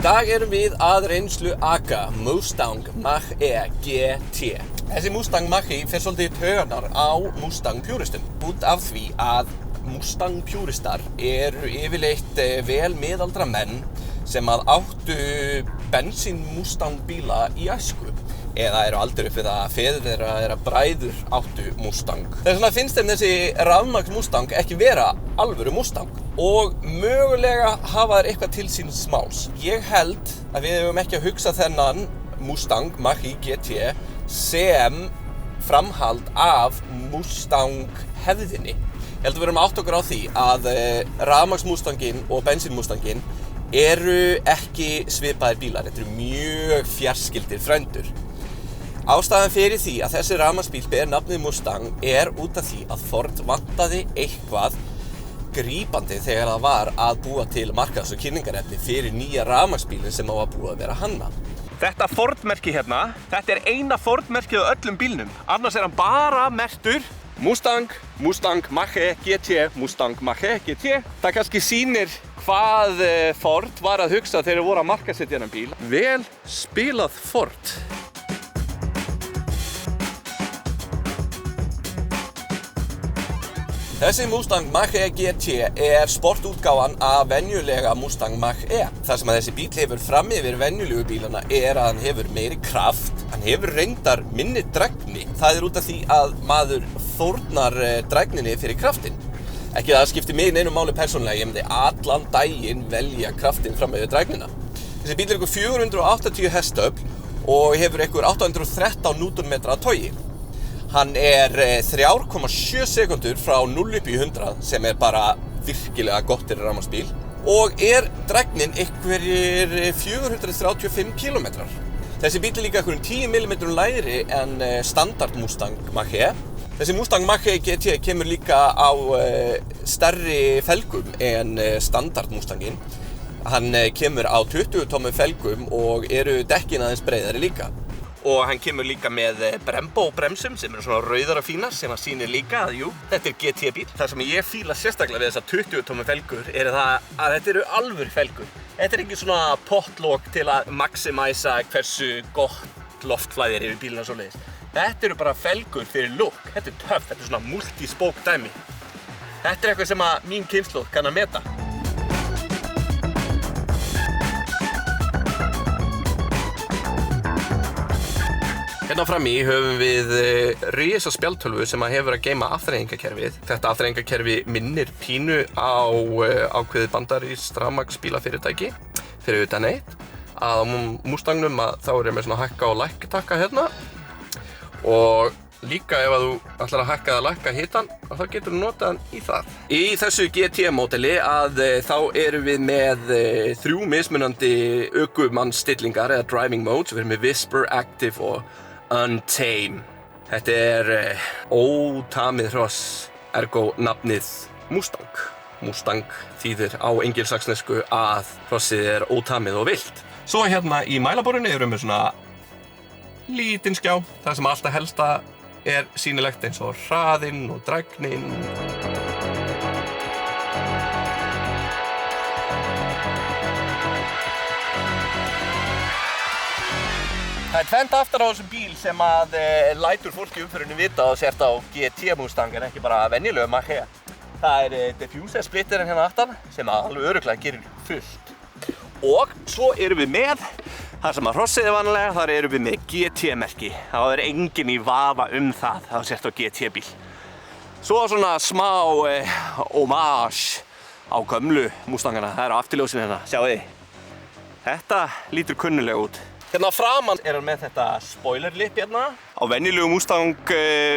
dag erum við að reynslu aka Mustang Mach-E GT. Þessi Mustang Mach-E fer svolítið í taugarnar á Mustang pjuristum. Út af því að Mustang pjuristar eru yfirleitt vel miðaldra menn sem að áttu bensín Mustang bíla í æsku. Eða eru aldrei upp við að feður þeirra bræður áttu Mustang. Þess vegna finnst þeim þessi rafmagns Mustang ekki vera alvöru Mustang. Og mögulega hafa þeir eitthvað til síns máls. Ég held að við höfum ekki að hugsa þennan Mustang Mach-E GT sem framhald af Mustang hefðinni. Ég held að við erum átt okkur á því að rafmagns Mustanginn og bensín Mustanginn eru ekki svipaðir bílar. Þetta eru mjög fjarskyldir frændur. Ástæðan fyrir því að þessi rafmagnsbíl ber nafnið Mustang er út af því að Ford vantaði eitthvað grípandi þegar það var að búa til markaðs- og kynningarefni fyrir nýja rafmagnsbílinn sem var búið að vera hanna. Þetta Ford-merki hérna, þetta er eina Ford-merkið á öllum bílnum. Annars er hann bara merktur Mustang, Mustang Mach-E GT, Mustang Mach-E GT. Það kannski sýnir hvað Ford var að hugsa þegar þeir voru að markaðssetja þennan bíl. Vel spilað Ford. Þessi Mustang Mach-E GT er sportútgáfan af venjulega Mustang Mach-E. Það sem að þessi bíl hefur fram yfir venjulegu bílana er að hann hefur meiri kraft, hann hefur reyndar minni drægni. Það er út af því að maður fórnar drægninni fyrir kraftinn. Ekki að það skipti mig neinu máli persónulega, ég myndi allan daginn velja kraftinn fram yfir drægnina. Þessi bíl er ykkur 480 hestöfl og hefur ykkur 813 Nm togi. Hann er 3,7 sekundur frá 0 upp í 100 sem er bara virkilega gott fyrir rafmagnsbíl og er drægnin einhverjir 435 km. Þessi bíl er líka einhverjum 10 mm lægri en standard Mustang Mach-E. Þessi Mustang Mach-E GT kemur líka á stærri felgum en standard Mustanginn. Hann kemur á 20 tómum felgum og eru dekkin aðeins breiðari líka. Og hann kemur líka með Brembo bremsum sem eru svona rauðar og fínar sem að sýnir líka að jú, þetta er GT bíl. Það sem ég fíla sérstaklega við þessar 20 tómum felgur er það að þetta eru alvöru felgur. Þetta er ekki svona pottlok til að maximæsa hversu gott loftflæði er yfir bílinn og svoleiðis. Þetta eru bara felgur fyrir look. Þetta er töff, þetta er svona multi-spoke dæmi. Þetta er eitthvað sem að mín kynslóð kann að meta. Hérna frammi höfum við risa spjaldtölvu sem að hefur að geyma afþreyingakerfið. Þetta afþreyingakerfi minnir pínu á ákveðið bandarískt rafmagnsbílafyrirtæki fyrir utan eitt. Að á Mustangnum þá er ég með svona hækka og lækkatakka hérna. Og líka ef að þú ætlar að hækka eða lækka hitann, þá getur þú notað hann í það. Í þessu GT-módeli þá erum við með 3 mismunandi ökumannsstillingar eða driving modes. Við erum með Whisper, Active og Untame. Þetta er ótamið hross, ergo nafnið Mustang. Mustang þýðir á engilsaxnesku að hrossið er ótamið og villt. Svo hérna í mælaborðinu erum við svona lítinn skjá, það sem alltaf helsta er sýnilegt eins og hraðinn og drægnin. Það er tvennt aftar á þessum bíl sem að lætur fólki umferðinu vita og sért á GT Mustang en ekki bara venjulegu Mach-E. Það er diffuser splitterinn hérna aftan sem alveg örugglega gerir fullt. Og svo erum við með það sem að hrossið er vanlega, þar erum við með GT-merki. Það er enginn í vafa það, það sért á GT-bíl. Svo svona smá homage á gömlu Mustangana. Það er á afturljósin hérna, sjáu þið. Þetta lítur kunnulega út. Hérna framan er hann með þetta spoilerlip hérna. Á venjulegu Mustang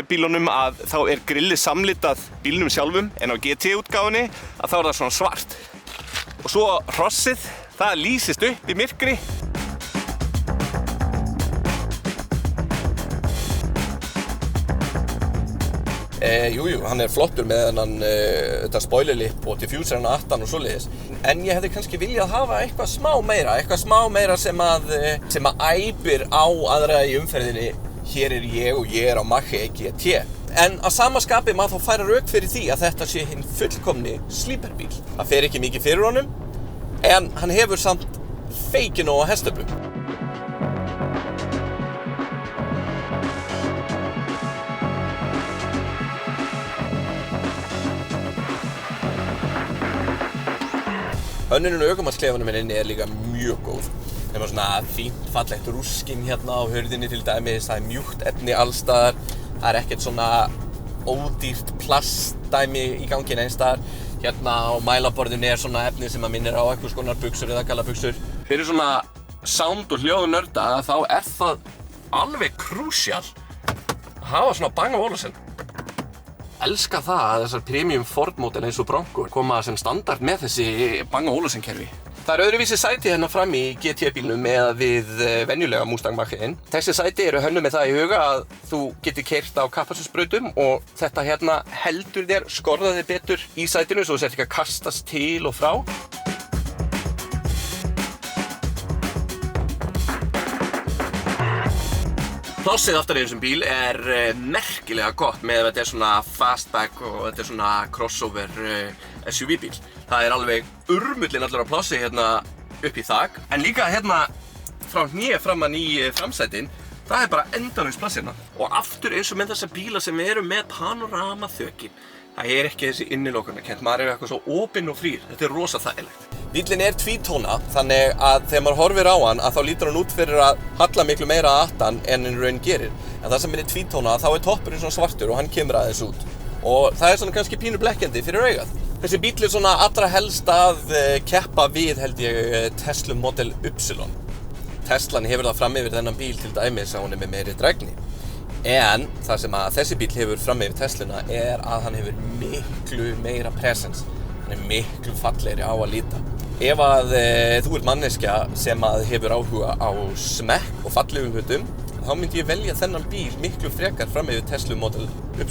bílunum þá er grillið samlitað bílnum sjálfum en á GT-útgáfunni þá er það svona svart. Og svo hrossið, það lýsist upp í myrkri. Jújú, hann er flottur með þetta spoilerlip og diffuserinn aftan og svoleiðis. En ég hefði kannski viljað hafa eitthvað smá meira sem að æpir á aðra í umferðinni. Hér er ég og ég er á Mach-E GT. En að sama skapi maður þá færa rök fyrir því að þetta sé hinn fullkomni sleeperbíl. Það fer ekki mikið fyrir honum, en hann hefur samt feikinn og hestöflum. Hönnunin og ökumannsklefanum inni líka mjög góð. Þeim svona fínt, fallegt rúskinn hérna á hurðinni til dæmis, það mjúkt efni allstaðar, það ekkert svona ódýrt plastdæmi í gangi neins staðar. Hérna á mælaborðinu svona efni sem minnir á einhvers konar buxur eða gallabuxur. Fyrir svona sound- og hljóðnörda þá það alveg krúsjál að hafa svona Bang & Olufsen. Elska það að þessar premium Ford módel eins og Bronco koma sem standard með þessi Bang & Olufsen kerfi. Það öðruvísi sæti hérna fram í GT-bílnum eða við venjulega Mustang Mach-E. Þessi sæti eru hönnuð með það í huga að þú getur keyrt á kappakstursbrautum og þetta hérna heldur þér, skorðar þér betur í sætinu svo þú sért ekki að kastast til og frá. Plássið aftar í þessum bíl merkilega gott með að þetta svona fastback og þetta svona crossover SUV bíl. Það alveg urmullinn allur á plássi hérna upp í þak. En líka hérna frá hné framan í framsætin, það bara endalaust pláss hérna. Og aftur eins og með þessa bíla sem eru með panoramaþökin. Það ekki þessi innilokunarkennt, maður eitthvað svo opinn og frýr. Þetta rosa þægilegt. Bíllinn tvítóna, þannig að þegar maður horfir á hann þá lítur hann út fyrir að halla miklu meira að aftan en hann raun gerir. En það sem tvítóna, þá toppurinn svona svartur og hann kemur aðeins út. Og það svona kannski pínu blekkjandi fyrir augað. Þessi bíll svona allra helst að keppa við, held ég, Tesla Model Y. Teslan hefur það fram yfir þennan bíl til dæmis að hún með meiri drægni. En það sem að þessi bíll hefur fram yfir Tesluna að hann hefur miklu meira presence. Hann miklu fallegri á að líta. Ef að þú ert manneskja sem að hefur áhuga á smekk og fallegum hlutum, þá myndi ég velja þennan bíl miklu frekar fram yfir Tesla Model Y.